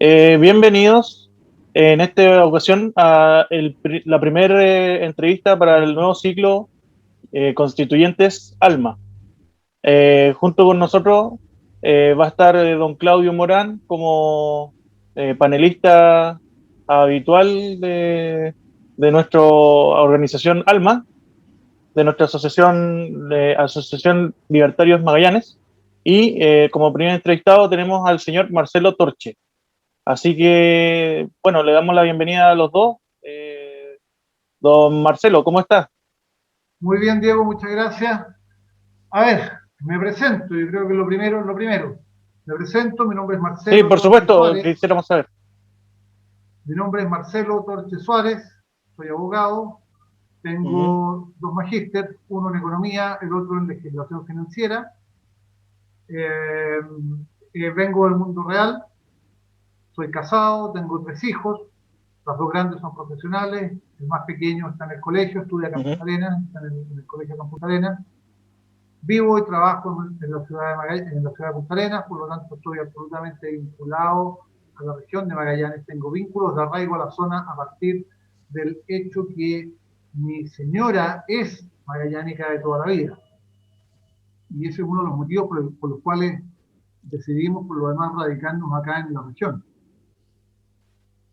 Bienvenidos en esta ocasión a la primera entrevista para el nuevo ciclo Constituyentes Alma. Junto con nosotros va a estar don Claudio Morán como panelista habitual de nuestra organización Alma, de nuestra Asociación Libertarios Magallanes. Y como primer entrevistado tenemos al señor Marcelo Torche. Así que, bueno, le damos la bienvenida a los dos. Don Marcelo, ¿cómo está? Muy bien, Diego, muchas gracias. A ver, me presento, yo creo que lo primero es lo primero. Me presento, mi nombre es Sí, Marcelo por Torche supuesto, Suárez. quisiéramos saber. Mi nombre es Marcelo Torche Suárez, soy abogado, Ujú, tengo dos magísteres, uno en economía, el otro en legislación financiera. Eh, Vengo del mundo real, soy casado, tengo tres hijos, los dos grandes son profesionales, el más pequeño está en el colegio, estudia acá en ujú, Punta Arenas, está en el colegio acá en Punta Arenas. Vivo y trabajo en la ciudad de Magallanes, en la ciudad de Punta Arenas, por lo tanto estoy absolutamente vinculado a la región de Magallanes. Tengo vínculos de arraigo a la zona a partir del hecho que mi señora es magallánica de toda la vida. Y ese es uno de los motivos por los cuales decidimos, por lo demás, radicarnos acá en la región.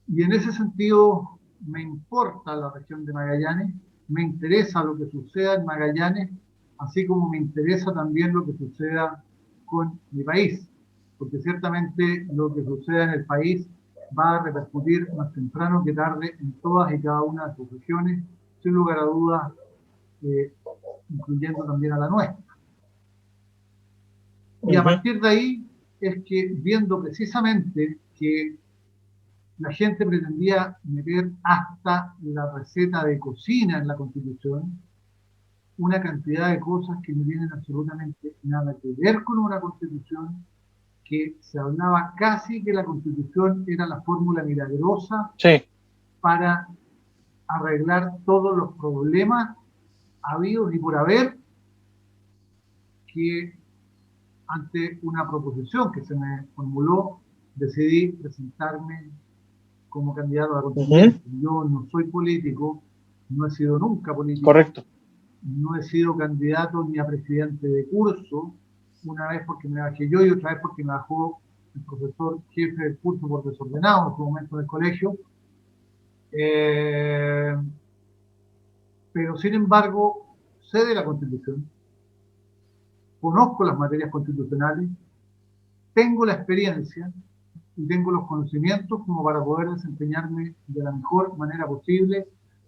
Y en ese sentido, me importa la región de Magallanes, me interesa lo que suceda en Magallanes, así como me interesa también lo que suceda con mi país, porque ciertamente lo que suceda en el país va a repercutir más temprano que tarde en todas y cada una de sus regiones, sin lugar a dudas, eh, incluyendo también a la nuestra. Y a ujú. partir de ahí es que, viendo precisamente que la gente pretendía meter hasta la receta de cocina en la Constitución, una cantidad de cosas que no tienen absolutamente nada que ver con una Constitución, que se hablaba casi que la Constitución era la fórmula milagrosa Sí, para arreglar todos los problemas habidos y por haber, que ante una proposición que se me formuló decidí presentarme como candidato a la ujú, constituyente. Yo no soy político, no he sido nunca político, correcto. no he sido candidato ni a presidente de curso, una vez porque me bajé yo y otra vez porque me bajó el profesor jefe del curso por desordenado en su momento en el colegio. Eh, pero sin embargo, sé de la Constitución, conozco las materias constitucionales, tengo la experiencia y tengo los conocimientos como para poder desempeñarme de la mejor manera posible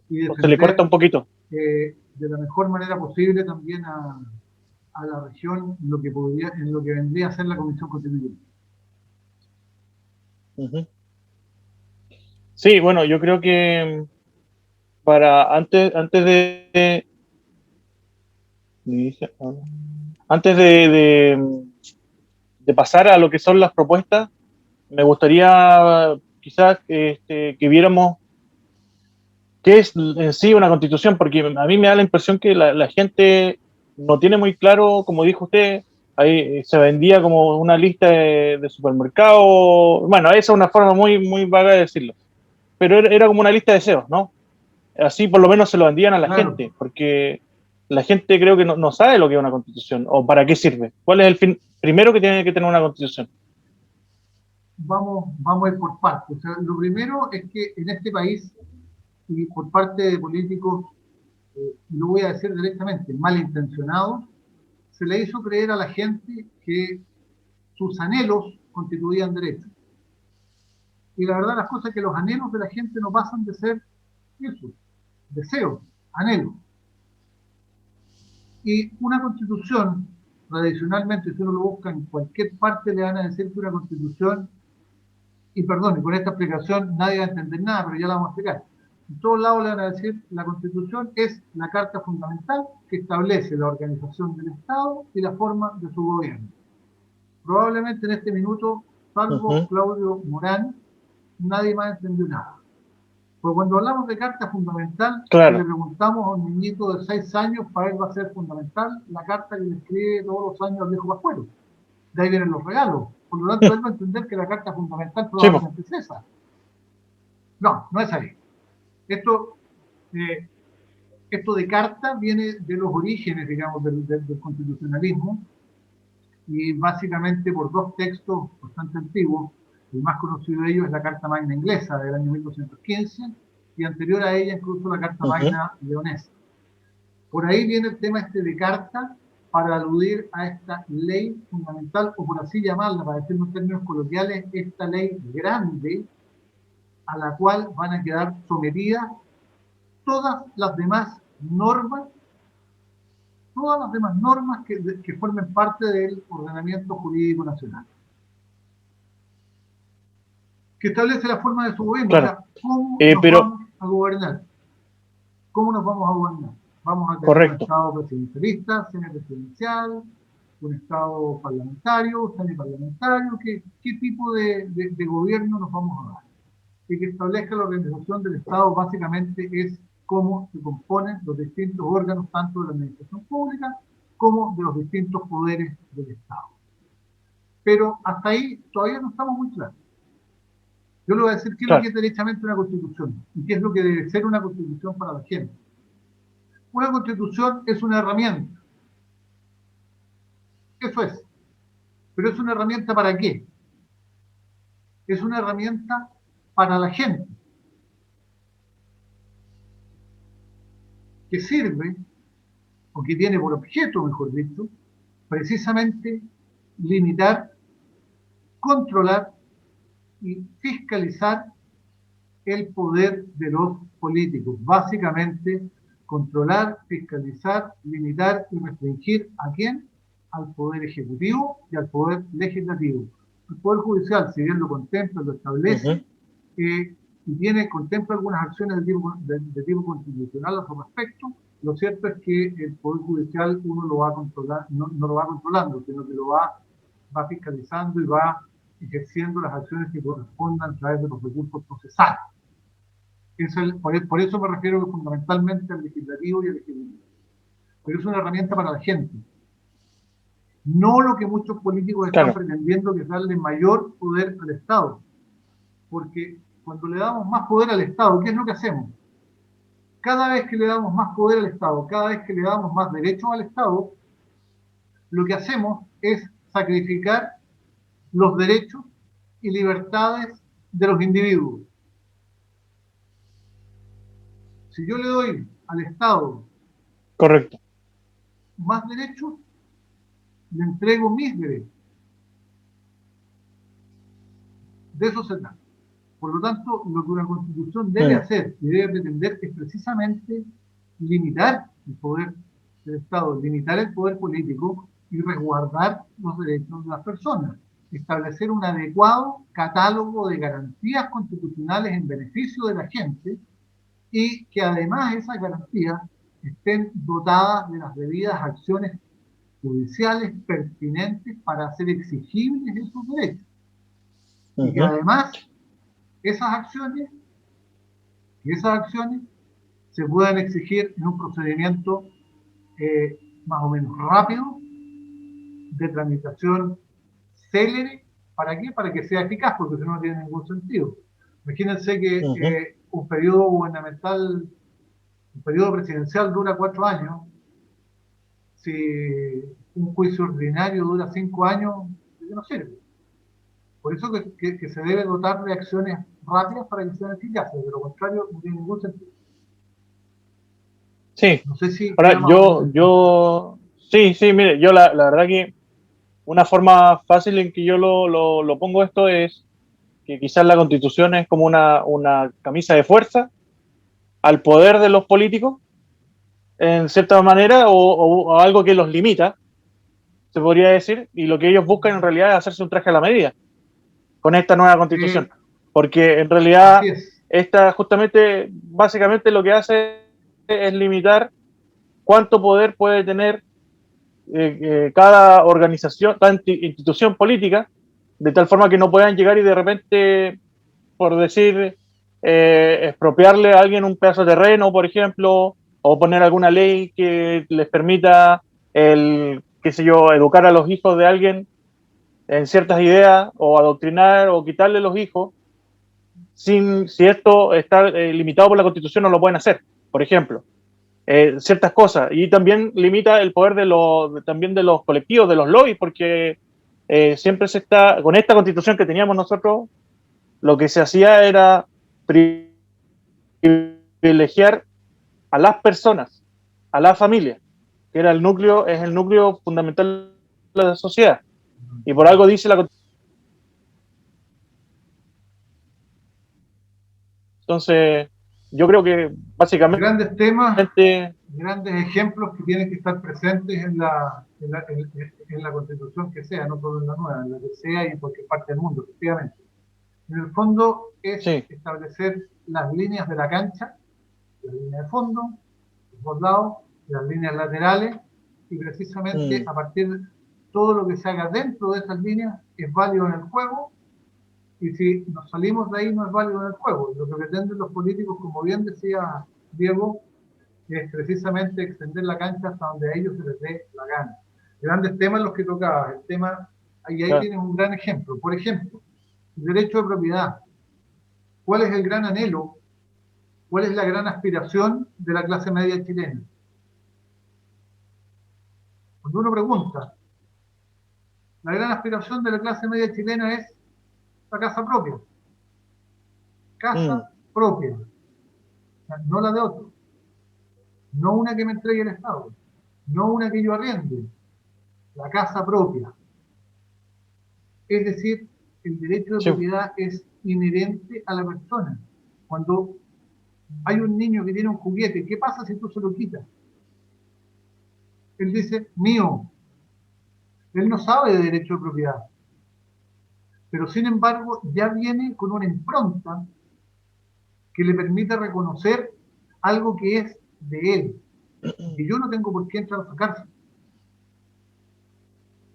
y O se le corta defender un poquito. de la mejor manera posible también a la región en lo que podría, en lo que vendría a ser la Comisión Constituyente. Ujú. Sí, bueno, yo creo que para antes de pasar a lo que son las propuestas, me gustaría quizás que viéramos qué es en sí una constitución, porque a mí me da la impresión que la gente no tiene muy claro, como dijo usted, ahí se vendía como una lista de supermercado, bueno, esa es una forma muy vaga de decirlo, pero era como una lista de deseos, ¿no? Así por lo menos se lo vendían a la Claro, gente, porque la gente creo que no sabe lo que es una constitución o para qué sirve. ¿Cuál es el fin primero que tiene que tener una constitución? vamos a ir por partes. O sea, lo primero es que en este país, y por parte de políticos, lo voy a decir directamente, malintencionados, se le hizo creer a la gente que sus anhelos constituían derechos. Y la verdad las cosas es que los anhelos de la gente no pasan de ser eso, deseos, anhelos. Y una constitución, tradicionalmente, si uno lo busca en cualquier parte, le van a decir que una constitución, y perdón, y con esta explicación nadie va a entender nada, pero ya la vamos a explicar. En todos lados le van a decir la constitución es la carta fundamental que establece la organización del Estado y la forma de su gobierno. Probablemente en este minuto, salvo Ujú, Claudio Morán, nadie más entendió nada. Pues cuando hablamos de carta fundamental, si le claro. preguntamos a un niñito de 6 años, para él va a ser fundamental la carta que le escribe todos los años al viejo Pascuero. De ahí vienen los regalos. Por lo tanto, él va a entender que la Carta Fundamental Sí, po. probablemente es esa. No, no es ahí. Esto, eh, esto de carta viene de los orígenes, digamos, del constitucionalismo, y básicamente por dos textos bastante antiguos. El más conocido de ellos es la Carta Magna Inglesa del año 1215, y anterior a ella incluso la Carta Ujú. Magna Leonesa. Por ahí viene el tema este de carta para aludir a esta ley fundamental, o por así llamarla, para decirlo en términos coloquiales, esta ley grande a la cual van a quedar sometidas todas las demás normas, todas las demás normas que formen parte del ordenamiento jurídico nacional, que establece la forma de su gobierno, o Claro. sea, cómo nos Pero, vamos a gobernar. ¿Cómo nos vamos a gobernar? Vamos a tener un correcto. Estado presidencialista, semipresidencial, un Estado parlamentario, semiparlamentario. ¿Qué tipo de gobierno nos vamos a dar? Y que establezca la organización del Estado básicamente es cómo se componen los distintos órganos, tanto de la administración pública como de los distintos poderes del Estado. Pero hasta ahí todavía no estamos muy claros. Yo le voy a decir qué es lo que Claro. es derechamente una constitución y qué es lo que debe ser una constitución para la gente. Una constitución es una herramienta, eso es, pero es una herramienta ¿para qué? Es una herramienta para la gente, que sirve, o que tiene por objeto, mejor dicho, precisamente limitar, controlar y fiscalizar el poder de los políticos. Básicamente, controlar, fiscalizar, limitar y restringir ¿a quién? Al poder ejecutivo y al poder legislativo. El poder judicial, si bien lo contempla, lo establece, Ujú. y contempla algunas acciones de tipo constitucional a su respecto, lo cierto es que el poder judicial uno lo va a controlar, no lo va controlando, sino que va fiscalizando y va ejerciendo las acciones que correspondan a través de los recursos procesales. Por eso me refiero fundamentalmente al legislativo y al ejecutivo. Pero es una herramienta para la gente. No lo que muchos políticos están Claro. pretendiendo, que es darle mayor poder al Estado. Porque cuando le damos más poder al Estado, ¿qué es lo que hacemos? Cada vez que le damos más poder al Estado, cada vez que le damos más derechos al Estado, lo que hacemos es sacrificar los derechos y libertades de los individuos. Si yo le doy al Estado Correcto. más derechos, le entrego mis derechos. De eso se trata. Por lo tanto, lo que una constitución debe Mm. hacer y debe pretender es precisamente limitar el poder del Estado, limitar el poder político y resguardar los derechos de las personas. Establecer un adecuado catálogo de garantías constitucionales en beneficio de la gente y que además esas garantías estén dotadas de las debidas acciones judiciales pertinentes para hacer exigibles esos derechos. Y que Ujú. además esas acciones, esas acciones se puedan exigir en un procedimiento más o menos rápido, de tramitación célere. ¿Para qué? Para que sea eficaz, porque si no, no tiene ningún sentido. Imagínense que Ujú. un periodo gubernamental, un periodo presidencial dura 4 años. Si un juicio ordinario dura 5 años, ¿de qué no sirve? Por eso que se debe dotar de acciones rápidas para que sean eficaces. De lo contrario, no tiene ningún sentido. Sí. No sé si Ahora, queda más o menos esto. sí, sí, mire, yo la verdad que una forma fácil en que yo lo pongo esto es que quizás la constitución es como una camisa de fuerza al poder de los políticos, en cierta manera, o algo que los limita, se podría decir, y lo que ellos buscan en realidad es hacerse un traje a la medida con esta nueva constitución, Eh, porque en Así realidad es. esta justamente, básicamente lo que hace es limitar cuánto poder puede tener cada organización, cada institución política, de tal forma que no puedan llegar y de repente, por decir, expropiarle a alguien un pedazo de terreno, por ejemplo, o poner alguna ley que les permita qué sé yo, educar a los hijos de alguien en ciertas ideas o adoctrinar o quitarle los hijos, si esto está limitado por la Constitución, no lo pueden hacer, por ejemplo. Ciertas cosas, y también limita el poder también de los colectivos, de los lobbies, porque siempre se está, con esta constitución que teníamos nosotros, lo que se hacía era privilegiar a las personas, a la familia, que era es el núcleo fundamental de la sociedad. Y por algo dice la constitución. Entonces, yo creo que básicamente Grandes temas, grandes ejemplos que tienen que estar presentes en la Constitución que sea, no solo en la nueva, en la que sea y en cualquier parte del mundo, efectivamente. En el fondo es sí, establecer las líneas de la cancha, la línea de fondo, los dos lados, las líneas laterales, y precisamente a partir de todo lo que se haga dentro de esas líneas es válido en el juego, y si nos salimos de ahí no es válido en el juego. Lo que pretenden los políticos, como bien decía Diego, es precisamente extender la cancha hasta donde a ellos se les dé la gana. Grandes temas los que tocaba, el tema, y ahí claro. tienes un gran ejemplo. Por ejemplo, el derecho de propiedad. ¿Cuál es el gran anhelo? ¿Cuál es la gran aspiración de la clase media chilena? Cuando uno pregunta, la gran aspiración de la clase media chilena es la casa propia. Casa propia. O sea, no la de otro. No una que me entregue el Estado. No una que yo arriende. La casa propia. Es decir, el derecho de Sí. propiedad es inherente a la persona. Cuando hay un niño que tiene un juguete, ¿qué pasa si tú se lo quitas? Él dice, mío. Él no sabe de derecho de propiedad. Pero sin embargo ya viene con una impronta que le permite reconocer algo que es de él, que yo no tengo por qué entrar a sacarse.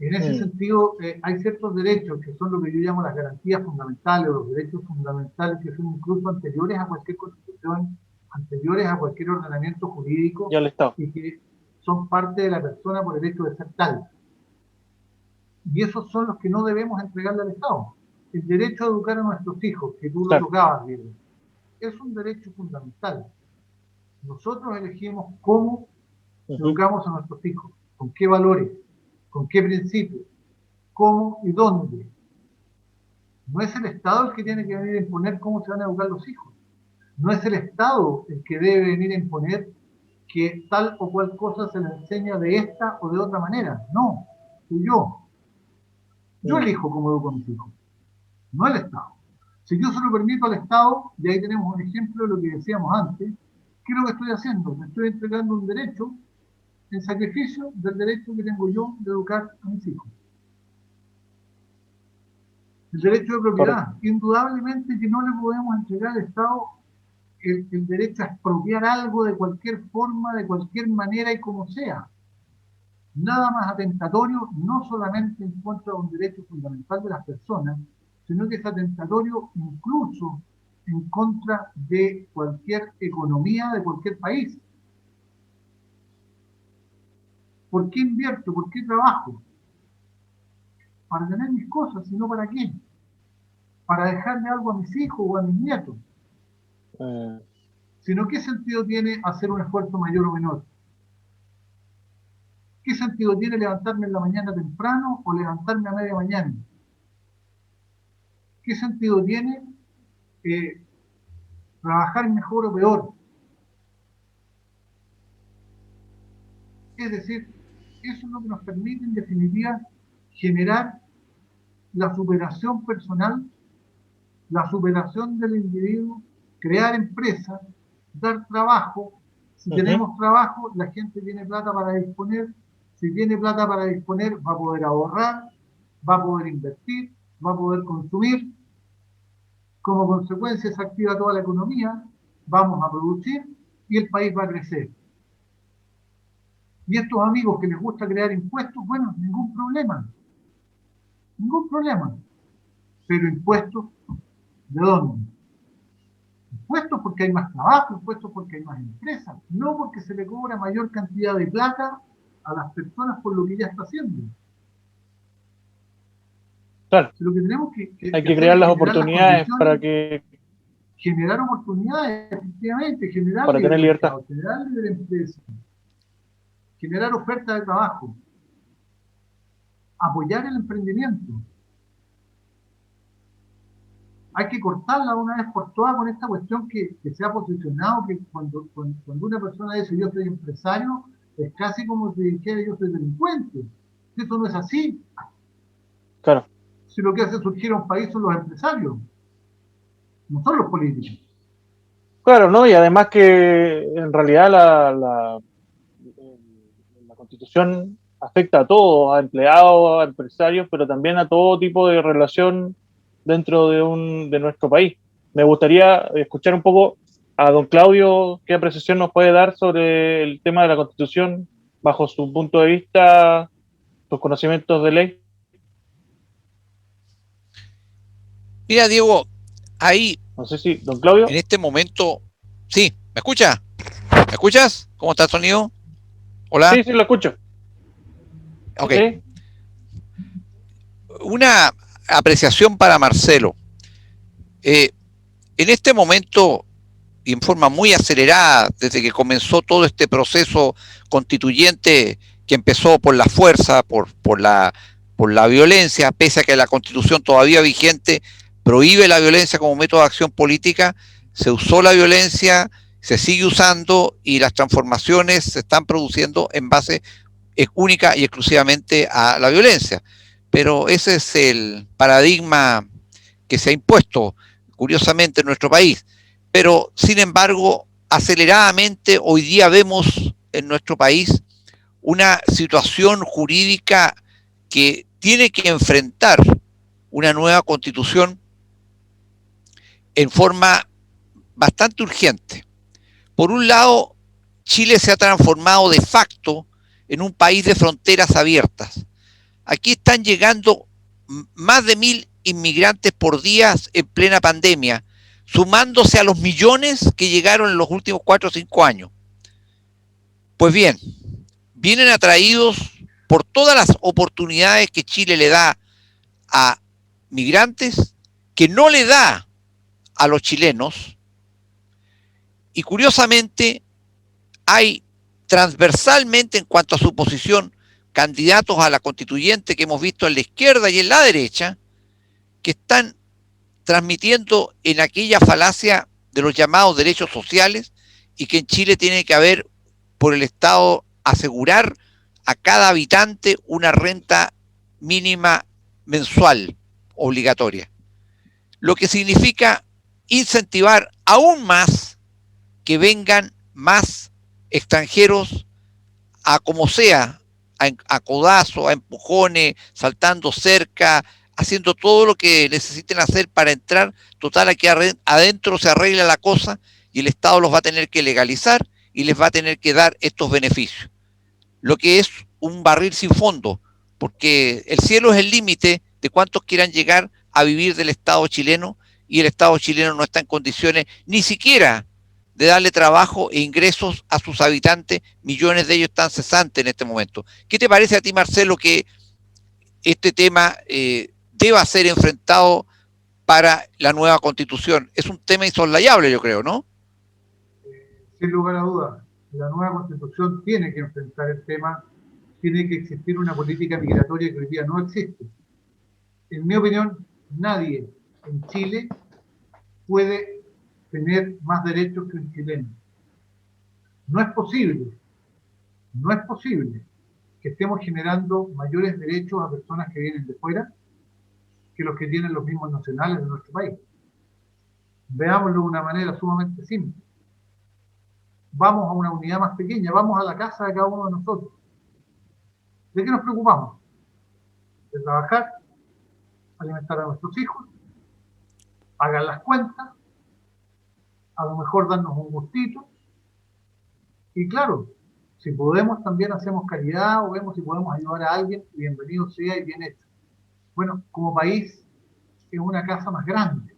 En ese sentido, hay ciertos derechos que son lo que yo llamo las garantías fundamentales o los derechos fundamentales que son incluso anteriores a cualquier constitución, anteriores a cualquier ordenamiento jurídico Ya el Estado. y que son parte de la persona por el hecho de ser tal. Y esos son los que no debemos entregarle al Estado. El derecho a educar a nuestros hijos, que tú lo Claro. tocabas, Diego, es un derecho fundamental. Nosotros elegimos cómo educamos a nuestros hijos, con qué valores, con qué principios, cómo y dónde. No es el Estado el que tiene que venir a imponer cómo se van a educar los hijos. No es el Estado el que debe venir a imponer que tal o cual cosa se le enseña de esta o de otra manera. No, soy yo. Yo elijo cómo educo a mis hijos, no el Estado. Si yo se lo permito al Estado, y ahí tenemos un ejemplo de lo que decíamos antes, ¿qué es lo que estoy haciendo? Me estoy entregando un derecho en sacrificio del derecho que tengo yo de educar a mis hijos. El derecho de Correcto. propiedad. Indudablemente que no le podemos entregar al Estado el derecho a expropiar algo de cualquier forma, de cualquier manera y como sea. Nada más atentatorio, no solamente en contra de un derecho fundamental de las personas, sino que es atentatorio incluso en contra de cualquier economía de cualquier país. ¿Por qué invierto? ¿Por qué trabajo? Para tener mis cosas, sino para qué. Para dejarle algo a mis hijos o a mis nietos. Sino qué sentido tiene hacer un esfuerzo mayor o menor. ¿Qué sentido tiene levantarme en la mañana temprano o levantarme a media mañana? ¿Qué sentido tiene eh, trabajar mejor o peor? Es decir, eso es lo que nos permite en definitiva generar la superación personal, la superación del individuo, crear empresas, dar trabajo. Si tenemos trabajo, la gente tiene plata para disponer. Si tiene plata para disponer, va a poder ahorrar, va a poder invertir, va a poder consumir. Como consecuencia se activa toda la economía, vamos a producir y el país va a crecer. Y estos amigos que les gusta crear impuestos, bueno, ningún problema, ningún problema. Pero impuestos, ¿de dónde? Impuestos porque hay más trabajo, impuestos porque hay más empresas, no porque se le cobra mayor cantidad de plata a las personas por lo que ya está haciendo. Claro, Si lo que tenemos hay que que hacer crear es las generar las oportunidades condiciones, generar oportunidades, efectivamente, generar para libre tener libertad. mercado, generar libre empresa, generar oferta de trabajo, apoyar el emprendimiento. Hay que cortarla una vez por todas con esta cuestión que se ha posicionado, que cuando una persona dice yo soy empresario, es casi como si dijera yo soy delincuente. Eso no es así. Claro. Si lo que hace surgir a un país son los empresarios, no son los políticos. Claro, ¿no? Y además que en realidad la Constitución afecta a todos, a empleados, a empresarios, pero también a todo tipo de relación dentro de nuestro país. Me gustaría escuchar un poco a don Claudio qué apreciación nos puede dar sobre el tema de la Constitución bajo su punto de vista, sus conocimientos de ley. Mira, Diego, ahí, No sé si, don Claudio. en este momento, sí, ¿me escucha? ¿Me escuchas? ¿Cómo está el sonido? Hola. Sí, sí, lo escucho. Ok. Sí, Una apreciación para Marcelo. Eh, en este momento, y en forma muy acelerada, desde que comenzó todo este proceso constituyente que empezó por la fuerza, por la violencia, pese a que la constitución todavía vigente prohíbe la violencia como método de acción política, se usó la violencia, se sigue usando y las transformaciones se están produciendo en base única y exclusivamente a la violencia. Pero ese es el paradigma que se ha impuesto, curiosamente, en nuestro país. Pero, sin embargo, aceleradamente hoy día vemos en nuestro país una situación jurídica que tiene que enfrentar una nueva constitución en forma bastante urgente. Por un lado, Chile se ha transformado de facto en un país de fronteras abiertas. Aquí están llegando más de 1.000 inmigrantes por día en plena pandemia, sumándose a los millones que llegaron en los últimos 4 o 5 años. Pues bien, vienen atraídos por todas las oportunidades que Chile le da a migrantes, que no le da a los chilenos, y curiosamente hay transversalmente en cuanto a su posición candidatos a la constituyente que hemos visto en la izquierda y en la derecha, que están transmitiendo en aquella falacia de los llamados derechos sociales y que en Chile tiene que haber por el Estado asegurar a cada habitante una renta mínima mensual obligatoria, lo que significa incentivar aún más que vengan más extranjeros a como sea, a codazo, a empujones, saltando cerca, haciendo todo lo que necesiten hacer para entrar. Total, aquí adentro se arregla la cosa y el Estado los va a tener que legalizar y les va a tener que dar estos beneficios. Lo que es un barril sin fondo, porque el cielo es el límite de cuántos quieran llegar a vivir del Estado chileno y el Estado chileno no está en condiciones ni siquiera de darle trabajo e ingresos a sus habitantes, millones de ellos están cesantes en este momento. ¿Qué te parece a ti, Marcelo, que este tema deba ser enfrentado para la nueva constitución? Es un tema insoslayable, yo creo, ¿no? Sin lugar a dudas, la nueva constitución tiene que enfrentar el tema, tiene que existir una política migratoria que hoy día no existe. En mi opinión, nadie en Chile puede tener más derechos que un chileno. No es posible, no es posible que estemos generando mayores derechos a personas que vienen de fuera que los que tienen los mismos nacionales de nuestro país. Veámoslo de una manera sumamente simple. Vamos a una unidad más pequeña, vamos a la casa de cada uno de nosotros. ¿De qué nos preocupamos? De trabajar, alimentar a nuestros hijos, pagar las cuentas, a lo mejor darnos un gustito. Y claro, si podemos también hacemos caridad o vemos si podemos ayudar a alguien, bienvenido sea y bien hecho. Bueno, como país es una casa más grande.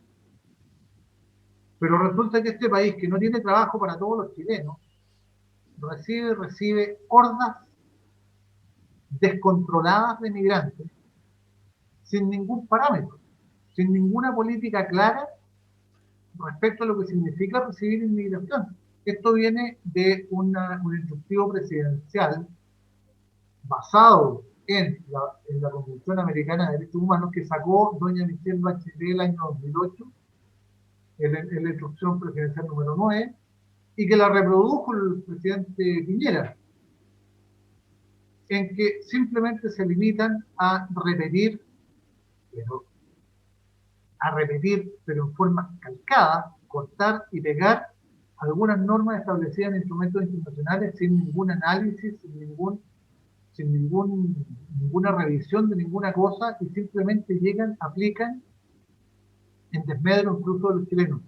Pero resulta que este país, que no tiene trabajo para todos los chilenos, recibe hordas descontroladas de migrantes sin ningún parámetro, sin ninguna política clara respecto a lo que significa recibir inmigración. Esto viene de un instructivo presidencial basado en la Convención Americana de Derechos Humanos que sacó doña Michelle Bachelet el año 2008, en la instrucción presidencial número 9, y que la reprodujo el presidente Piñera, en que simplemente se limitan a repetir, pero en forma calcada, cortar y pegar algunas normas establecidas en instrumentos internacionales sin ningún análisis, ninguna revisión de ninguna cosa, y simplemente llegan, aplican en desmedro incluso de los chilenos.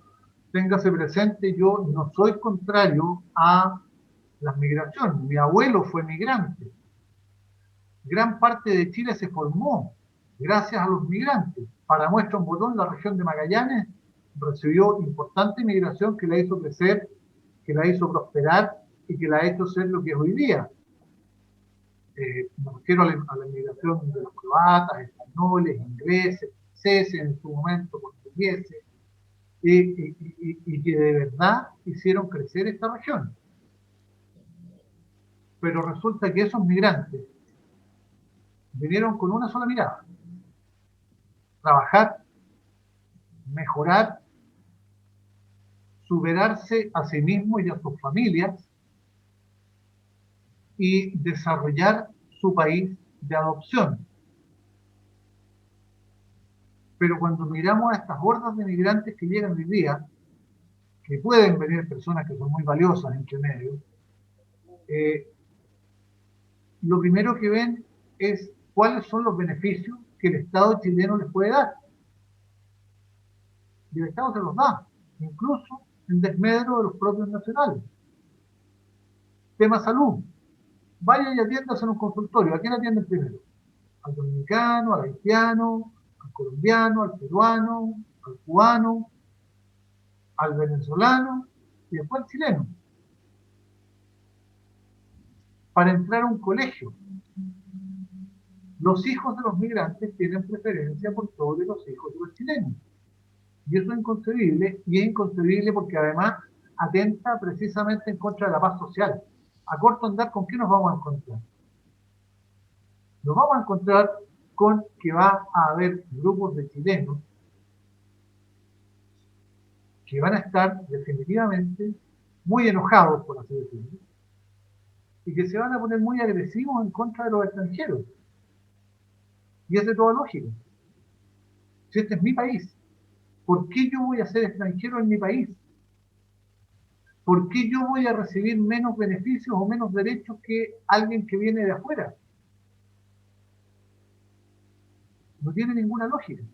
Téngase presente, yo no soy contrario a las migraciones. Mi abuelo fue migrante. Gran parte de Chile se formó gracias a los migrantes. Para muestra un botón, la región de Magallanes recibió importante migración que la hizo crecer, que la hizo prosperar y que la ha hecho ser lo que es hoy día. Me refiero a la inmigración de los croatas, españoles, ingleses, franceses, en su momento portugueses, y que de verdad hicieron crecer esta región. Pero resulta que esos migrantes vinieron con una sola mirada: trabajar, mejorar, superarse a sí mismos y a sus familias y desarrollar su país de adopción. Pero cuando miramos a estas hordas de migrantes que llegan hoy día, que pueden venir personas que son muy valiosas entre medio, lo primero que ven es cuáles son los beneficios que el Estado chileno les puede dar. Y el Estado se los da, incluso en desmedro de los propios nacionales. Tema salud. Vaya y atiéndase en un consultorio. ¿A quién atienden primero? Al dominicano, al haitiano, al colombiano, al peruano, al cubano, al venezolano y después al chileno. Para entrar a un colegio, los hijos de los migrantes tienen preferencia por sobre los hijos de los chilenos. Y eso es inconcebible, y es inconcebible porque además atenta precisamente en contra de la paz social. A corto andar, ¿con qué nos vamos a encontrar? Nos vamos a encontrar con que va a haber grupos de chilenos que van a estar definitivamente muy enojados, por así decirlo, y que se van a poner muy agresivos en contra de los extranjeros. Y es de toda lógica. Si este es mi país, ¿por qué yo voy a ser extranjero en mi país? ¿Por qué yo voy a recibir menos beneficios o menos derechos que alguien que viene de afuera? No tiene ninguna lógica.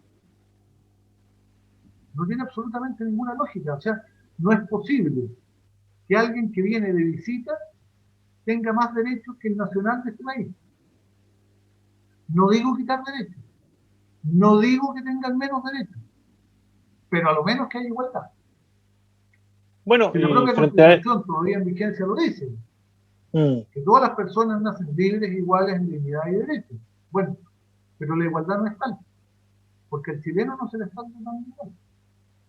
No tiene absolutamente ninguna lógica. O sea, no es posible que alguien que viene de visita tenga más derechos que el nacional de este país. No digo quitar derechos. No digo que tengan menos derechos. Pero a lo menos que haya igualdad. Bueno, que la propia Constitución todavía en vigencia lo dice. Que todas las personas nacen libres, iguales en dignidad y derechos. Bueno, pero la igualdad no es tal. Porque al chileno no se le está dando igual.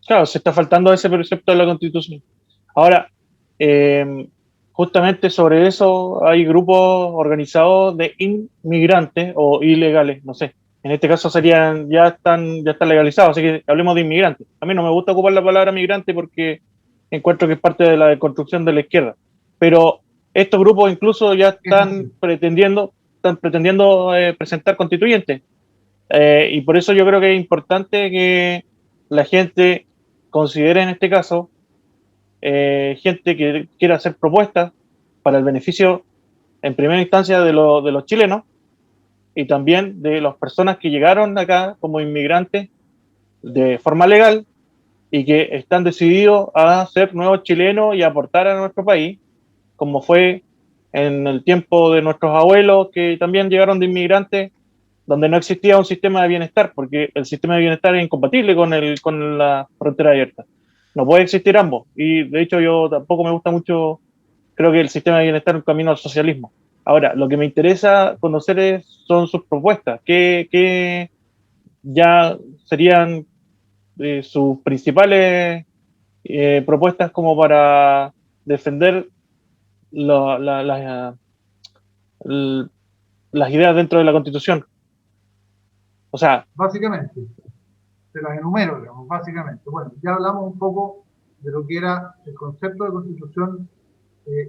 Claro, se está faltando a ese precepto de la Constitución. Ahora, justamente sobre eso hay grupos organizados de inmigrantes o ilegales, no sé. En este caso serían, ya están legalizados, así que hablemos de inmigrantes. A mí no me gusta ocupar la palabra migrante porque encuentro que es parte de la deconstrucción de la izquierda. Pero estos grupos incluso ya están pretendiendo presentar constituyentes. Y por eso yo creo que es importante que la gente considere en este caso gente que quiera hacer propuestas para el beneficio en primera instancia de los chilenos y también de las personas que llegaron acá como inmigrantes de forma legal y que están decididos a ser nuevos chilenos y aportar a nuestro país, como fue en el tiempo de nuestros abuelos que también llegaron de inmigrantes, donde no existía un sistema de bienestar, porque el sistema de bienestar es incompatible con la frontera abierta. No puede existir ambos. Y de hecho yo tampoco me gusta mucho, creo que el sistema de bienestar es un camino al socialismo. Ahora, lo que me interesa conocer son sus propuestas. ¿Qué ya serían sus principales propuestas como para defender las ideas dentro de la Constitución. O sea, Básicamente, te las enumero, digamos, básicamente. Bueno, ya hablamos un poco de lo que era el concepto de Constitución,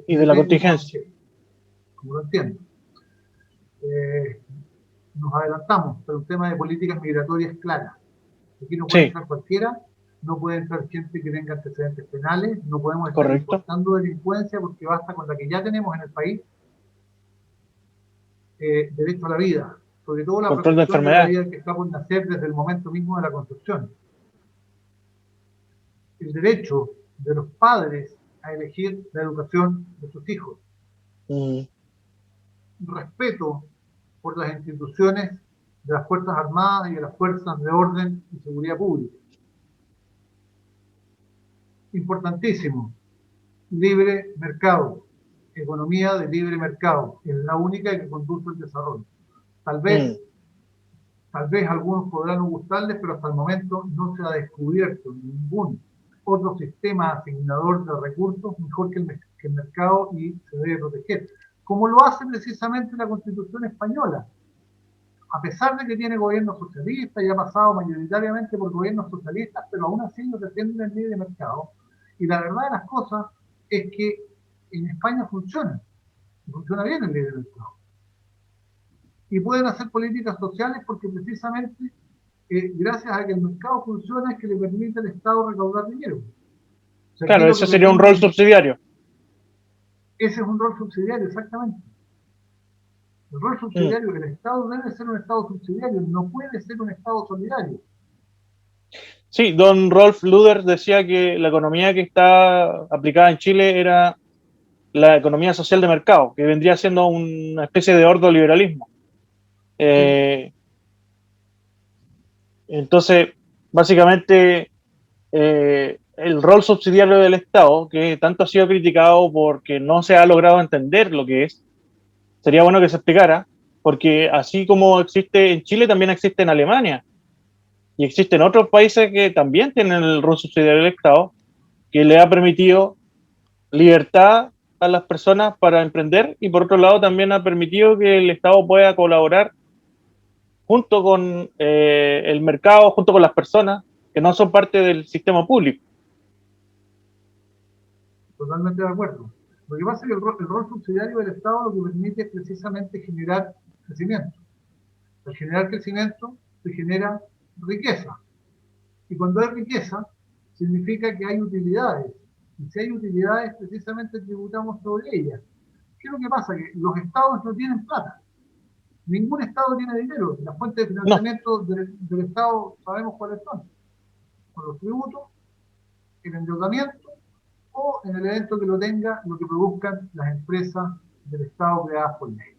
y de la depende contingencia. como lo entiendo. Nos adelantamos, pero un tema de políticas migratorias claras. Aquí no puede Sí, entrar cualquiera, no puede entrar gente que tenga antecedentes penales, no podemos estar correcto. importando delincuencia porque basta con la que ya tenemos en el país, derecho a la vida, sobre todo la Control de protección de la enfermedad. vida que está por nacer desde el momento mismo de la construcción. El derecho de los padres a elegir la educación de sus hijos. Mm, Respeto por las instituciones de las Fuerzas Armadas y de las Fuerzas de Orden y Seguridad Pública. Importantísimo, libre mercado, economía de libre mercado, es la única que conduce al desarrollo. Tal mm, vez, tal vez algunos podrán no gustarles, pero hasta el momento no se ha descubierto ningún otro sistema asignador de recursos mejor que el mercado y se debe proteger. Como lo hace precisamente la Constitución española. A pesar de que tiene gobiernos socialistas y ha pasado mayoritariamente por gobiernos socialistas, pero aún así no defienden el libre mercado. Y la verdad de las cosas es que en España funciona bien el libre mercado. Y pueden hacer políticas sociales porque precisamente gracias a que el mercado funciona es que le permite al Estado recaudar dinero. O sea, aquí claro, lo que ese sería un pretende rol subsidiario. ese es un rol subsidiario, exactamente. El rol Mm. subsidiario, el Estado debe ser un Estado subsidiario, no puede ser un Estado solidario. Sí, don Rolf Luder decía que la economía que está aplicada en Chile era la economía social de mercado, que vendría siendo una especie de ordoliberalismo. Sí. Eh, entonces, básicamente, el rol subsidiario del Estado, que tanto ha sido criticado porque no se ha logrado entender lo que es, sería bueno que se explicara, porque así como existe en Chile, también existe en Alemania, y existen otros países que también tienen el rol subsidiario del Estado, que le ha permitido libertad a las personas para emprender y por otro lado también ha permitido que el Estado pueda colaborar junto con el mercado, junto con las personas que no son parte del sistema público. Totalmente de acuerdo. Lo que pasa es que el rol subsidiario del Estado lo que permite es precisamente generar crecimiento. Al generar crecimiento se genera riqueza. Y cuando hay riqueza, significa que hay utilidades. Y si hay utilidades, precisamente tributamos sobre ellas. ¿Qué es lo que pasa? Que los estados no tienen plata. Ningún estado tiene dinero. Las fuentes de No, financiamiento del Estado sabemos cuáles son. Con los tributos, el endeudamiento o en el evento que lo tenga, lo que produzcan las empresas del Estado creadas por ley.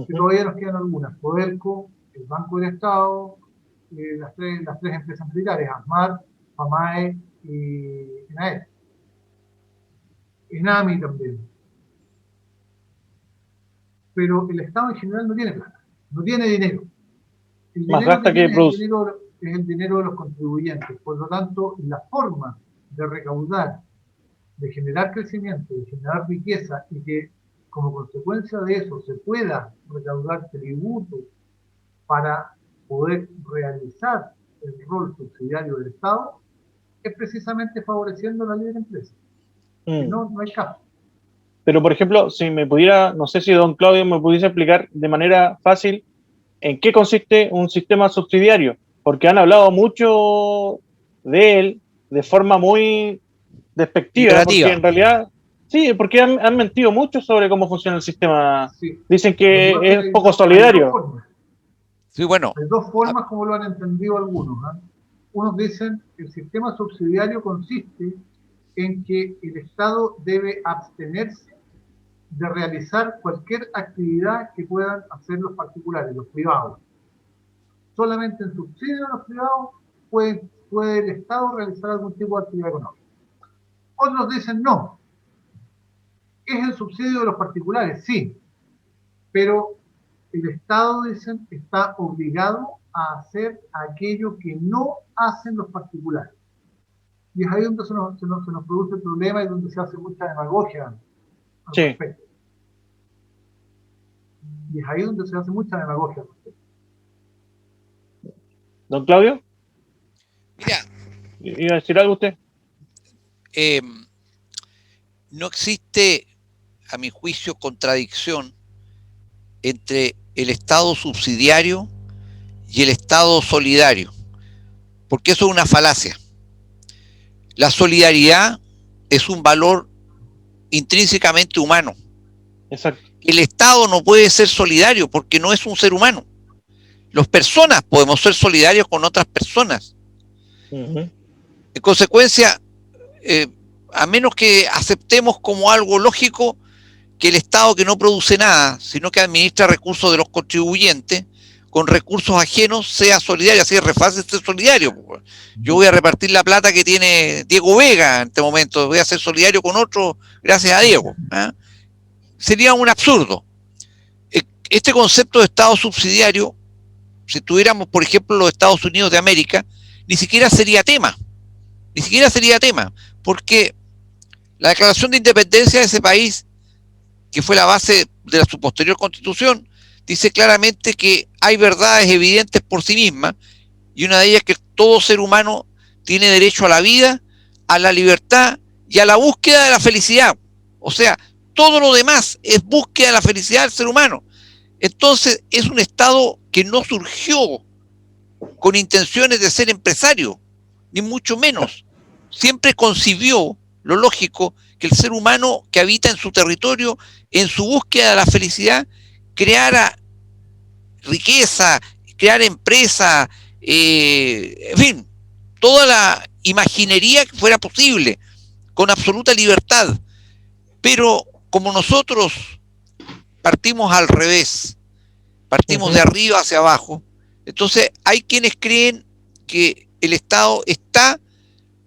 Que todavía nos quedan algunas: Codelco, el Banco del Estado, las tres empresas militares, ASMAR, FAMAE y ENAE. ENAMI también. Pero el Estado en general no tiene plata, no tiene dinero. El más dinero que gasta que tiene es produce. el dinero de los contribuyentes. Por lo tanto, la forma de recaudar, de generar crecimiento, de generar riqueza y que como consecuencia de eso se pueda recaudar tributo para poder realizar el rol subsidiario del Estado, es precisamente favoreciendo la libre empresa. Si Mm. no, no hay caso. Pero, por ejemplo, si me pudiera, no sé si don Claudio me pudiese explicar de manera fácil en qué consiste un sistema subsidiario, porque han hablado mucho de él de forma muy despectiva, porque Peyorativa. en realidad, sí, porque han mentido mucho sobre cómo funciona el sistema. Sí. Dicen Lo que pasa que es que es poco hay dos solidario. formas. Sí, bueno, Hay dos formas como lo han entendido algunos. ¿Eh? Unos dicen que el sistema subsidiario consiste en que el Estado debe abstenerse de realizar cualquier actividad que puedan hacer los particulares, los privados. Solamente en subsidio a los privados puede el Estado realizar algún tipo de actividad económica. Otros dicen no, es el subsidio de los particulares, sí, pero el Estado, dicen, está obligado a hacer aquello que no hacen los particulares. Y es ahí donde se nos produce el problema y donde se hace mucha demagogia al Sí. respecto. Y es ahí donde se hace mucha demagogia al respecto. Don Claudio, Mira, ¿iba a decir algo usted? no existe, a mi juicio, contradicción entre el Estado subsidiario y el Estado solidario, porque eso es una falacia. La solidaridad es un valor intrínsecamente humano. Exacto. El Estado no puede ser solidario porque no es un ser humano. Las personas podemos ser solidarios con otras personas. Uh-huh. En consecuencia, a menos que aceptemos como algo lógico que el Estado, que no produce nada, sino que administra recursos de los contribuyentes, con recursos ajenos, sea solidario. Así es re fácil ser solidario. Yo voy a repartir la plata que tiene Diego Vega en este momento, voy a ser solidario con otro gracias a Diego. Sería un absurdo. Este concepto de Estado subsidiario, si tuviéramos, por ejemplo, los Estados Unidos de América, ni siquiera sería tema. Ni siquiera sería tema, porque la Declaración de Independencia de ese país, que fue la base de su posterior constitución, dice claramente que hay verdades evidentes por sí mismas, y una de ellas es que todo ser humano tiene derecho a la vida, a la libertad y a la búsqueda de la felicidad. O sea, todo lo demás es búsqueda de la felicidad del ser humano. Entonces, es un Estado que no surgió con intenciones de ser empresario, ni mucho menos. Siempre concibió, lo lógico, que el ser humano que habita en su territorio, en su búsqueda de la felicidad, creara riqueza, crear empresa, en fin, toda la imaginería que fuera posible, con absoluta libertad. Pero como nosotros partimos al revés, partimos de arriba hacia abajo, entonces hay quienes creen que el Estado está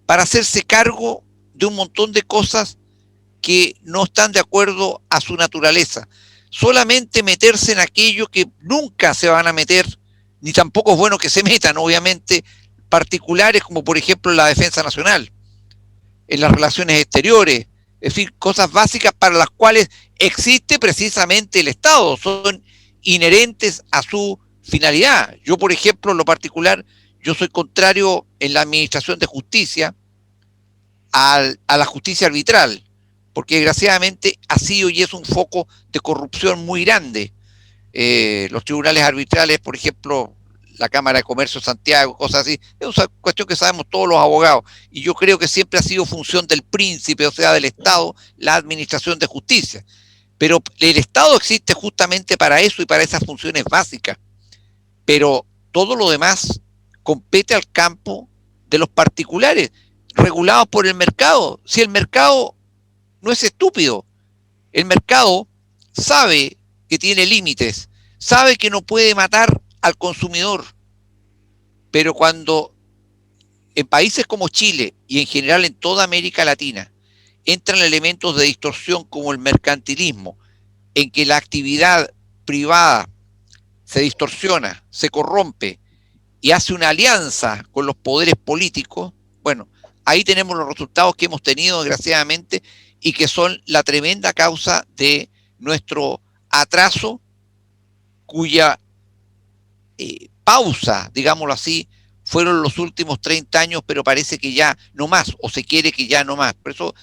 para hacerse cargo de un montón de cosas que no están de acuerdo a su naturaleza. Solamente meterse en aquello que nunca se van a meter, ni tampoco es bueno que se metan, obviamente, particulares como por ejemplo la defensa nacional, en las relaciones exteriores, es decir, cosas básicas para las cuales existe precisamente el Estado, son inherentes a su finalidad. Yo, por ejemplo, en lo particular, yo soy contrario en la administración de justicia a la justicia arbitral, porque desgraciadamente ha sido y es un foco de corrupción muy grande. Los tribunales arbitrales, por ejemplo, la Cámara de Comercio de Santiago, cosas así, es una cuestión que sabemos todos los abogados, y yo creo que siempre ha sido función del príncipe, o sea, del Estado, la administración de justicia. Pero el Estado existe justamente para eso y para esas funciones básicas. Pero todo lo demás compete al campo de los particulares, regulados por el mercado. Si el mercado no es estúpido, el mercado sabe que tiene límites, sabe que no puede matar al consumidor, pero cuando en países como Chile y en general en toda América Latina entran elementos de distorsión como el mercantilismo, en que la actividad privada se distorsiona, se corrompe y hace una alianza con los poderes políticos, bueno, ahí tenemos los resultados que hemos tenido desgraciadamente y que son la tremenda causa de nuestro atraso, cuya pausa, digámoslo así, fueron los últimos 30 años, pero parece que ya no más, o se quiere que ya no más. Por eso,